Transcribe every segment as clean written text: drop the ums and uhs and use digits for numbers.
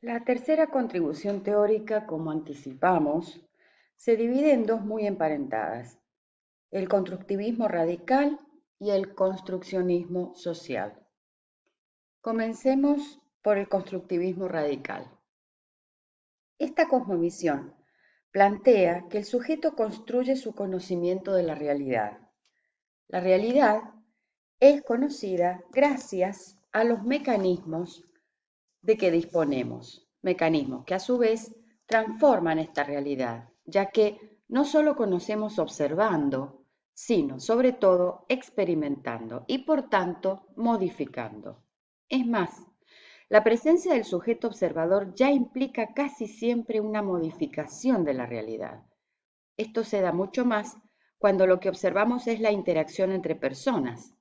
La tercera contribución teórica, como anticipamos, se divide en dos muy emparentadas, el constructivismo radical y el construccionismo social. Comencemos por el constructivismo radical. Esta cosmovisión plantea que el sujeto construye su conocimiento de la realidad. La realidad es conocida gracias a los mecanismos de que disponemos, mecanismos que a su vez transforman esta realidad, ya que no solo conocemos observando, sino sobre todo experimentando y por tanto modificando. Es más, la presencia del sujeto observador ya implica casi siempre una modificación de la realidad. Esto se da mucho más cuando lo que observamos es la interacción entre personas.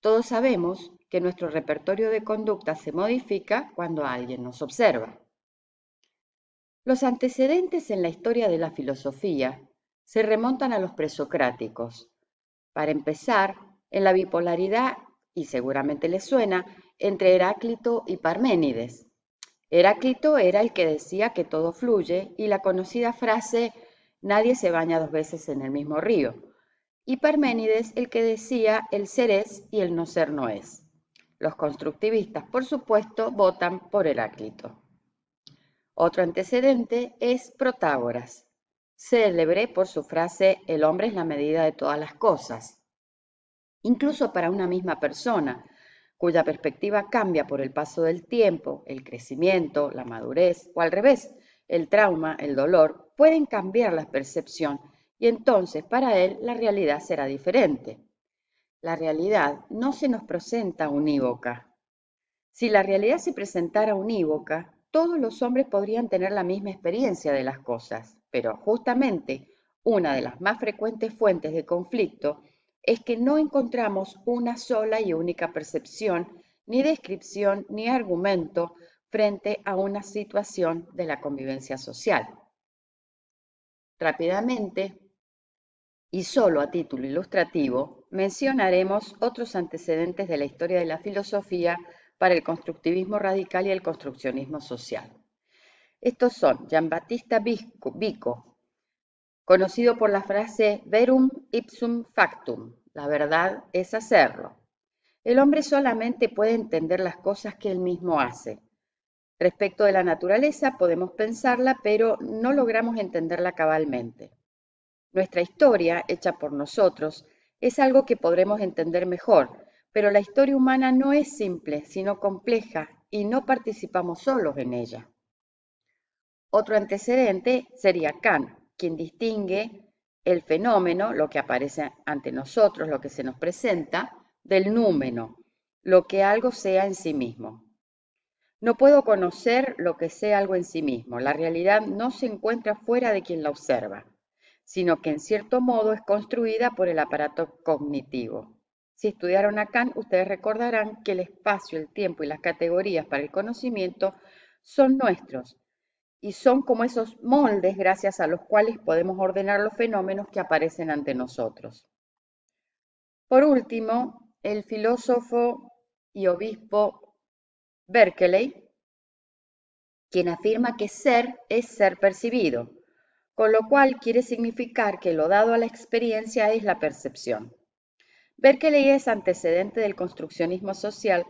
Todos sabemos que nuestro repertorio de conducta se modifica cuando alguien nos observa. Los antecedentes en la historia de la filosofía se remontan a los presocráticos. Para empezar, en la bipolaridad, y seguramente les suena, entre Heráclito y Parménides. Heráclito era el que decía que todo fluye y la conocida frase nadie se baña dos veces en el mismo río. Y Parménides el que decía el ser es y el no ser no es. Los constructivistas, por supuesto, votan por Heráclito. Otro antecedente es Protágoras, célebre por su frase el hombre es la medida de todas las cosas. Incluso para una misma persona, cuya perspectiva cambia por el paso del tiempo, el crecimiento, la madurez o al revés, el trauma, el dolor, pueden cambiar la percepción y entonces para él la realidad será diferente. La realidad no se nos presenta unívoca. Si la realidad se presentara unívoca, todos los hombres podrían tener la misma experiencia de las cosas, pero justamente una de las más frecuentes fuentes de conflicto es que no encontramos una sola y única percepción, ni descripción, ni argumento frente a una situación de la convivencia social. Rápidamente, y solo a título ilustrativo, mencionaremos otros antecedentes de la historia de la filosofía para el constructivismo radical y el construccionismo social. Estos son Giambattista Vico, conocido por la frase verum ipsum factum, la verdad es hacerlo. El hombre solamente puede entender las cosas que él mismo hace. Respecto de la naturaleza podemos pensarla, pero no logramos entenderla cabalmente. Nuestra historia, hecha por nosotros, es algo que podremos entender mejor, pero la historia humana no es simple, sino compleja, y no participamos solos en ella. Otro antecedente sería Kant, quien distingue el fenómeno, lo que aparece ante nosotros, lo que se nos presenta, del númeno, lo que algo sea en sí mismo. No puedo conocer lo que sea algo en sí mismo. La realidad no se encuentra fuera de quien la observa, sino que en cierto modo es construida por el aparato cognitivo. Si estudiaron a Kant, ustedes recordarán que el espacio, el tiempo y las categorías para el conocimiento son nuestros y son como esos moldes gracias a los cuales podemos ordenar los fenómenos que aparecen ante nosotros. Por último, el filósofo y obispo Berkeley, quien afirma que ser es ser percibido, con lo cual quiere significar que lo dado a la experiencia es la percepción. Berkeley es antecedente del construccionismo social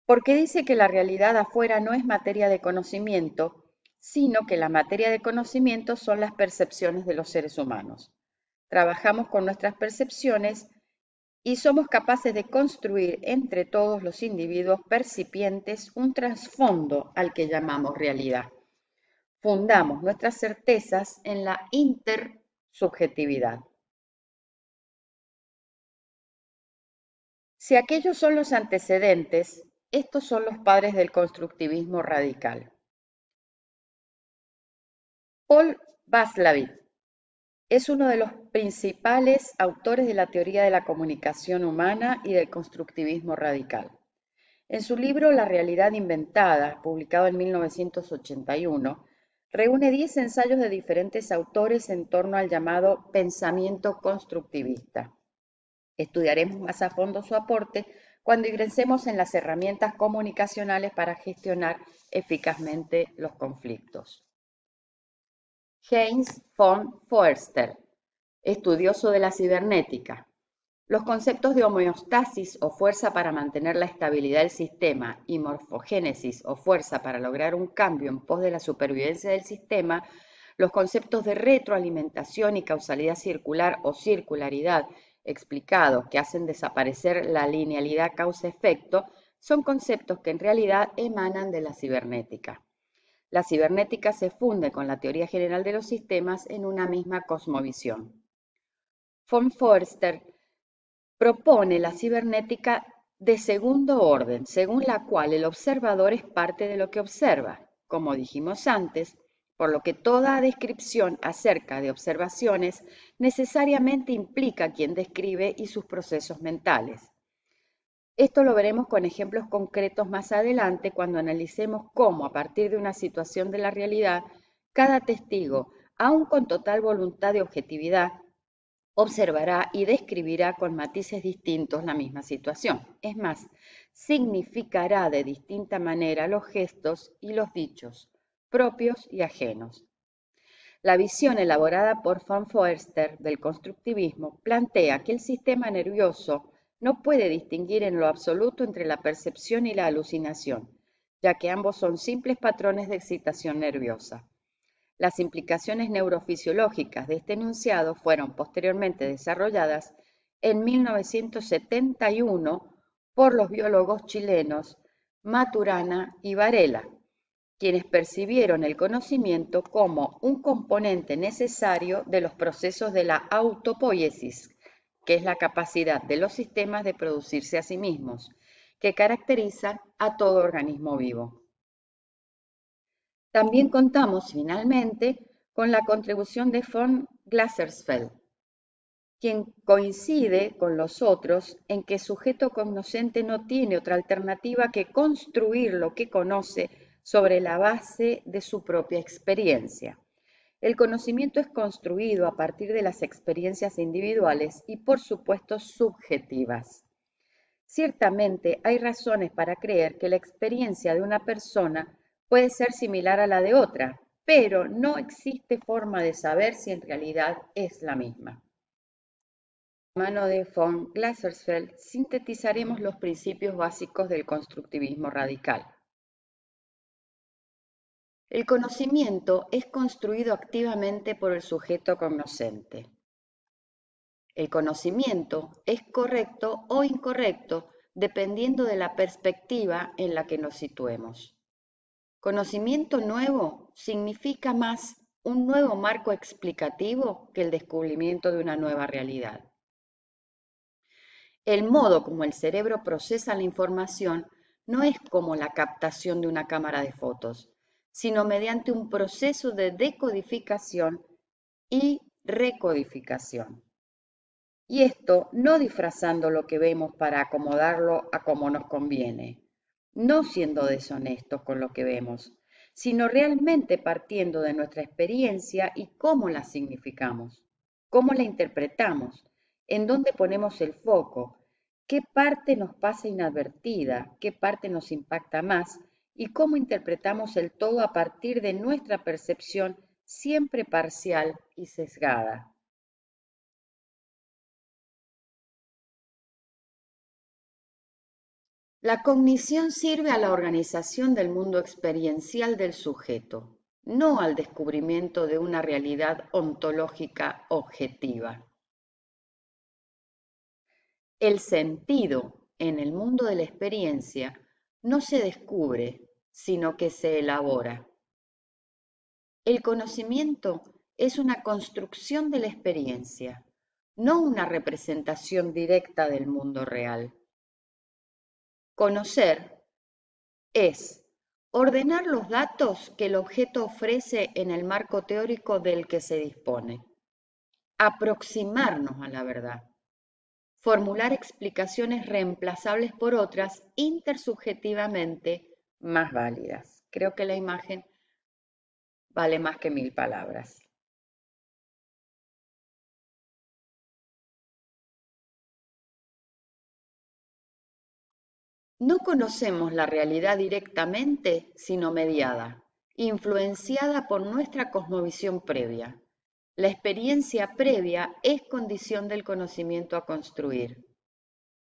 porque dice que la realidad afuera no es materia de conocimiento, sino que la materia de conocimiento son las percepciones de los seres humanos. Trabajamos con nuestras percepciones y somos capaces de construir entre todos los individuos percipientes un trasfondo al que llamamos realidad. Fundamos nuestras certezas en la intersubjetividad. Si aquellos son los antecedentes, estos son los padres del constructivismo radical. Paul Václavic es uno de los principales autores de la teoría de la comunicación humana y del constructivismo radical. En su libro La realidad inventada, publicado en 1981, reúne 10 ensayos de diferentes autores en torno al llamado pensamiento constructivista. Estudiaremos más a fondo su aporte cuando ingresemos en las herramientas comunicacionales para gestionar eficazmente los conflictos. Heinz von Foerster, estudioso de la cibernética. Los conceptos de homeostasis o fuerza para mantener la estabilidad del sistema y morfogénesis o fuerza para lograr un cambio en pos de la supervivencia del sistema, los conceptos de retroalimentación y causalidad circular o circularidad explicados que hacen desaparecer la linealidad causa-efecto son conceptos que en realidad emanan de la cibernética. La cibernética se funde con la teoría general de los sistemas en una misma cosmovisión. Von Foerster propone la cibernética de segundo orden, según la cual el observador es parte de lo que observa, como dijimos antes, por lo que toda descripción acerca de observaciones necesariamente implica a quien describe y sus procesos mentales. Esto lo veremos con ejemplos concretos más adelante cuando analicemos cómo, a partir de una situación de la realidad, cada testigo, aun con total voluntad de objetividad, observará y describirá con matices distintos la misma situación. Es más, significará de distinta manera los gestos y los dichos, propios y ajenos. La visión elaborada por von Foerster del constructivismo plantea que el sistema nervioso no puede distinguir en lo absoluto entre la percepción y la alucinación, ya que ambos son simples patrones de excitación nerviosa. Las implicaciones neurofisiológicas de este enunciado fueron posteriormente desarrolladas en 1971 por los biólogos chilenos Maturana y Varela, quienes percibieron el conocimiento como un componente necesario de los procesos de la autopoiesis, que es la capacidad de los sistemas de producirse a sí mismos, que caracteriza a todo organismo vivo. También contamos, finalmente, con la contribución de von Glasersfeld, quien coincide con los otros en que el sujeto cognoscente no tiene otra alternativa que construir lo que conoce sobre la base de su propia experiencia. El conocimiento es construido a partir de las experiencias individuales y, por supuesto, subjetivas. Ciertamente hay razones para creer que la experiencia de una persona puede ser similar a la de otra, pero no existe forma de saber si en realidad es la misma. De la mano de von Glasersfeld sintetizaremos los principios básicos del constructivismo radical. El conocimiento es construido activamente por el sujeto cognoscente. El conocimiento es correcto o incorrecto dependiendo de la perspectiva en la que nos situemos. Conocimiento nuevo significa más un nuevo marco explicativo que el descubrimiento de una nueva realidad. El modo como el cerebro procesa la información no es como la captación de una cámara de fotos, sino mediante un proceso de decodificación y recodificación. Y esto no disfrazando lo que vemos para acomodarlo a como nos conviene, no siendo deshonestos con lo que vemos, sino realmente partiendo de nuestra experiencia y cómo la significamos, cómo la interpretamos, en dónde ponemos el foco, qué parte nos pasa inadvertida, qué parte nos impacta más y cómo interpretamos el todo a partir de nuestra percepción siempre parcial y sesgada. La cognición sirve a la organización del mundo experiencial del sujeto, no al descubrimiento de una realidad ontológica objetiva. El sentido en el mundo de la experiencia no se descubre, sino que se elabora. El conocimiento es una construcción de la experiencia, no una representación directa del mundo real. Conocer es ordenar los datos que el objeto ofrece en el marco teórico del que se dispone, aproximarnos a la verdad, formular explicaciones reemplazables por otras intersubjetivamente más válidas. Creo que la imagen vale más que 1000 palabras. No conocemos la realidad directamente, sino mediada, influenciada por nuestra cosmovisión previa. La experiencia previa es condición del conocimiento a construir.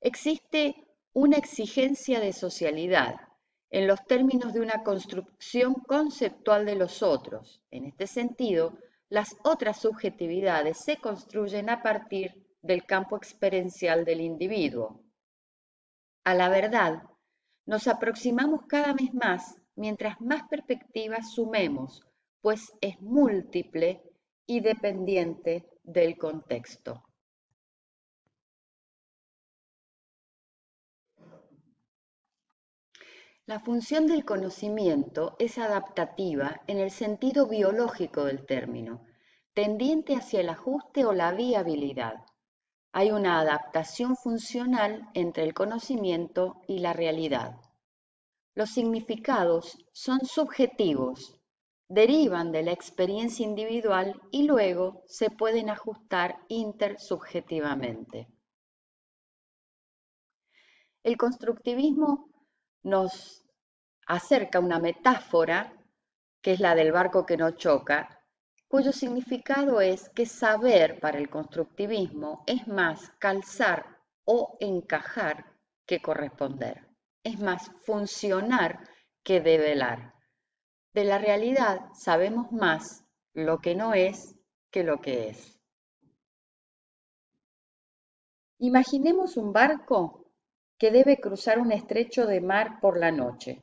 Existe una exigencia de socialidad en los términos de una construcción conceptual de los otros. En este sentido, las otras subjetividades se construyen a partir del campo experiencial del individuo. A la verdad, nos aproximamos cada vez más mientras más perspectivas sumemos, pues es múltiple y dependiente del contexto. La función del conocimiento es adaptativa en el sentido biológico del término, tendiente hacia el ajuste o la viabilidad. Hay una adaptación funcional entre el conocimiento y la realidad. Los significados son subjetivos, derivan de la experiencia individual y luego se pueden ajustar intersubjetivamente. El constructivismo nos acerca una metáfora, que es la del barco que no choca, cuyo significado es que saber para el constructivismo es más calzar o encajar que corresponder, es más funcionar que develar. De la realidad sabemos más lo que no es que lo que es. Imaginemos un barco que debe cruzar un estrecho de mar por la noche.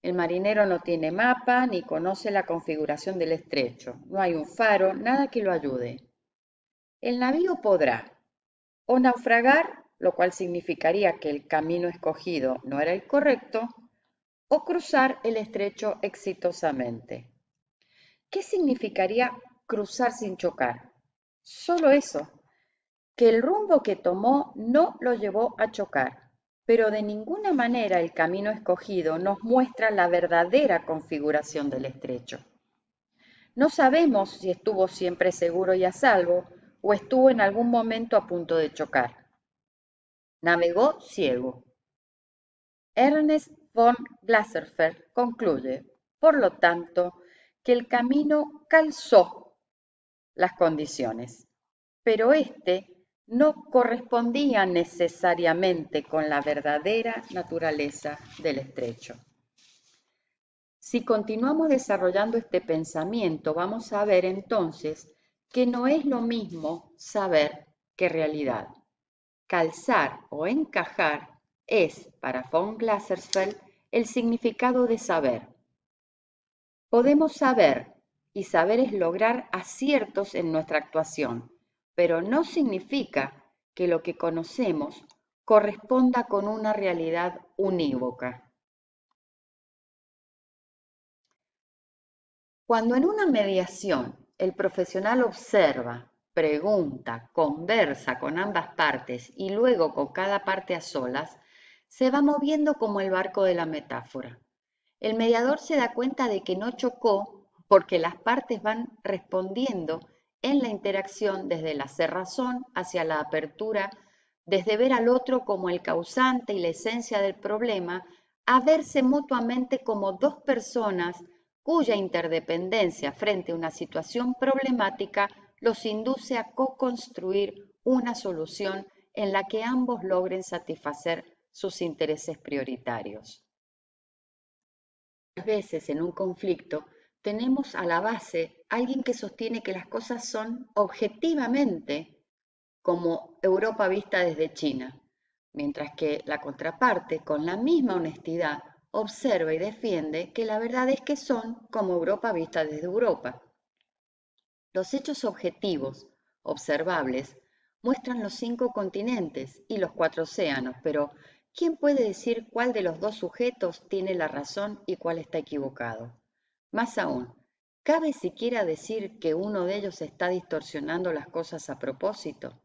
El marinero no tiene mapa ni conoce la configuración del estrecho. No hay un faro, nada que lo ayude. El navío podrá o naufragar, lo cual significaría que el camino escogido no era el correcto, o cruzar el estrecho exitosamente. ¿Qué significaría cruzar sin chocar? Solo eso, que el rumbo que tomó no lo llevó a chocar, pero de ninguna manera el camino escogido nos muestra la verdadera configuración del estrecho. No sabemos si estuvo siempre seguro y a salvo o estuvo en algún momento a punto de chocar. Navegó ciego. Ernest von Glaserfeld concluye, por lo tanto, que el camino calzó las condiciones, pero éste no correspondía necesariamente con la verdadera naturaleza del estrecho. Si continuamos desarrollando este pensamiento, vamos a ver entonces que no es lo mismo saber que realidad. Calzar o encajar es, para von Glaserfeld, el significado de saber. Podemos saber, y saber es lograr aciertos en nuestra actuación, pero no significa que lo que conocemos corresponda con una realidad unívoca. Cuando en una mediación el profesional observa, pregunta, conversa con ambas partes y luego con cada parte a solas, se va moviendo como el barco de la metáfora. El mediador se da cuenta de que no chocó porque las partes van respondiendo en la interacción desde la cerrazón hacia la apertura, desde ver al otro como el causante y la esencia del problema, a verse mutuamente como dos personas cuya interdependencia frente a una situación problemática los induce a co-construir una solución en la que ambos logren satisfacer sus intereses prioritarios. Muchas veces en un conflicto tenemos a la base alguien que sostiene que las cosas son objetivamente como Europa vista desde China, mientras que la contraparte, con la misma honestidad, observa y defiende que la verdad es que son como Europa vista desde Europa. Los hechos objetivos, observables, muestran los 5 continentes y los 4 océanos, pero ¿quién puede decir cuál de los dos sujetos tiene la razón y cuál está equivocado? Más aún, ¿cabe siquiera decir que uno de ellos está distorsionando las cosas a propósito?